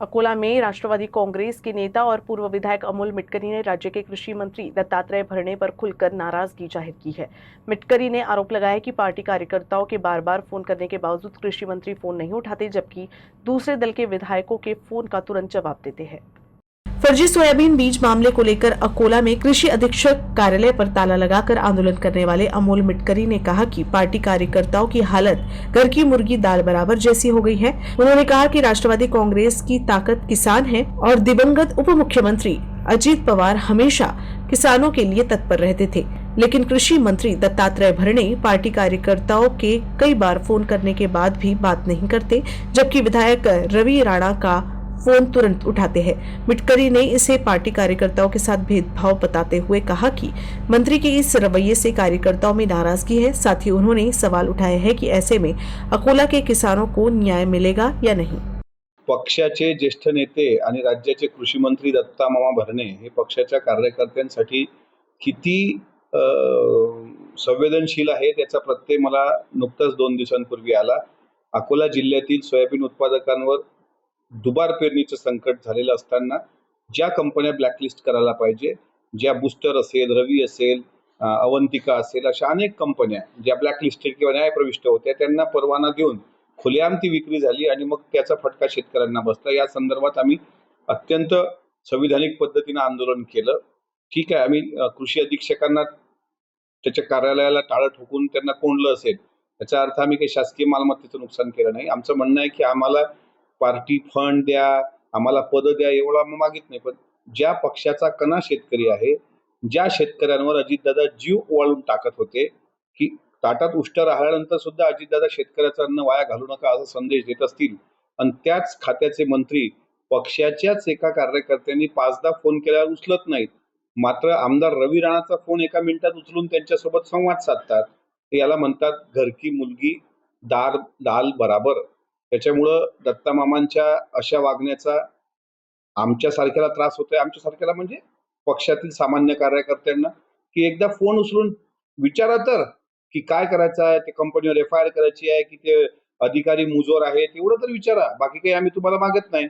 अकोला में राष्ट्रवादी कांग्रेस के नेता और पूर्व विधायक अमोल मिटकरी ने राज्य के कृषि मंत्री दत्तात्रेय भरणे पर खुलकर नाराजगी जाहिर की है। मिटकरी ने आरोप लगाया कि पार्टी कार्यकर्ताओं के बार बार फोन करने के बावजूद कृषि मंत्री फोन नहीं उठाते, जबकि दूसरे दल के विधायकों के फोन का तुरंत जवाब देते हैं। फर्जी सोयाबीन बीज मामले को लेकर अकोला में कृषि अधीक्षक कार्यालय पर ताला लगाकर आंदोलन करने वाले अमोल मिटकरी ने कहा कि पार्टी कार्यकर्ताओं की हालत घर की मुर्गी दाल बराबर जैसी हो गई है। उन्होंने कहा कि राष्ट्रवादी कांग्रेस की ताकत किसान है और दिवंगत उप मुख्यमंत्री अजीत पवार हमेशा किसानों के लिए तत्पर रहते थे, लेकिन कृषि मंत्री दत्तात्रेय भरणे पार्टी कार्यकर्ताओं के कई बार फोन करने के बाद भी बात नहीं करते, जबकि विधायक रवि राणा का फोन तुरंत उठाते हैं। मिटकरी ने इसे पार्टी कार्यकर्ताओं के साथ भेदभाव बताते हुए कहा कि मंत्री के इस रवैये से कार्यकर्ताओं में नाराजगी है। साथ ही उन्होंने सवाल उठाया है कि ऐसे में अकोला के किसानों को न्याय मिलेगा या नहीं। पक्षाचे ज्येष्ठ नेते आणि राज्याचे कृषी मंत्री दत्ता मामा भरणे हे पक्षाच्या कार्यकर्त्यांसाठी किती संवेदनशील आहेत याचा प्रत्यय मला नुकताच 2 दिवसांपूर्वी आला। अकोला जिल्ह्यातील सोयाबीन उत्पादकांवर दुबार पेरणीचं संकट झालेलं असताना ज्या कंपन्या ब्लॅकलिस्ट करायला पाहिजे, ज्या बूस्टर असेल, रवी असेल, अवंतिका असेल, अशा अनेक कंपन्या ज्या ब्लॅकलिस्टेड किंवा न्यायप्रविष्ट होत्या त्यांना परवाना देऊन खुलेआम ती विक्री झाली आणि मग त्याचा फटका शेतकऱ्यांना बसला। या संदर्भात आम्ही अत्यंत संविधानिक पद्धतीने आंदोलन केलं। ठीक आहे, आम्ही कृषी अधीक्षकांना त्याच्या कार्यालयाला टाळं ठोकून त्यांना कोंडलं असेल, याचा अर्थ आम्ही काही शासकीय मालमत्तेचं नुकसान केलं नाही। आमचं म्हणणं आहे की आम्हाला पार्टी फंड द्या, आम्हाला पद द्या एवढं आम्ही मागित नाही, पण ज्या पक्षाचा कणा शेतकरी आहे, ज्या शेतकऱ्यांवर अजितदादा जीव ओवाळून टाकत होते की ताटात उष्ट राहिल्यानंतर सुद्धा अजितदादा शेतकऱ्याचं अन्न वाया घालू नका असा संदेश देत असतील आणि त्याच खात्याचे मंत्री पक्षाच्याच एका कार्यकर्त्यांनी 5दा फोन केल्यावर उचलत नाहीत, मात्र आमदार रवी राणाचा फोन एका मिनिटात उचलून त्यांच्यासोबत संवाद साधतात, याला म्हणतात घर की मुलगी दाल बराबर। त्याच्यामुळं दत्ता मामांच्या अशा वागण्याचा आमच्यासारख्याला त्रास होतोय, आमच्यासारख्याला म्हणजे पक्षातील सामान्य कार्यकर्त्यांना, की एकदा फोन उचलून विचारा तर की काय करायचं आहे, ते कंपनीवर FIR करायची आहे की ते अधिकारी मुजोर आहेत, एवढं तर विचारा, बाकी काही आम्ही तुम्हाला मागत नाही।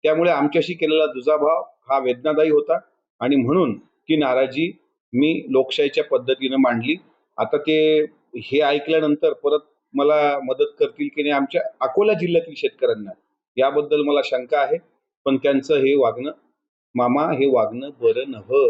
त्यामुळे आमच्याशी केलेला दुजाभाव हा वेदनादायी होता आणि म्हणून ती नाराजी मी लोकशाहीच्या पद्धतीनं मांडली। आता ते हे ऐकल्यानंतर परत मला मदत करतील की नाही आमच्या अकोला जिल्ह्यातील शेतकऱ्यांना, याबद्दल मला शंका आहे, पण त्यांचं हे वागणं, मामा हे वागणं बरं नव्हतं।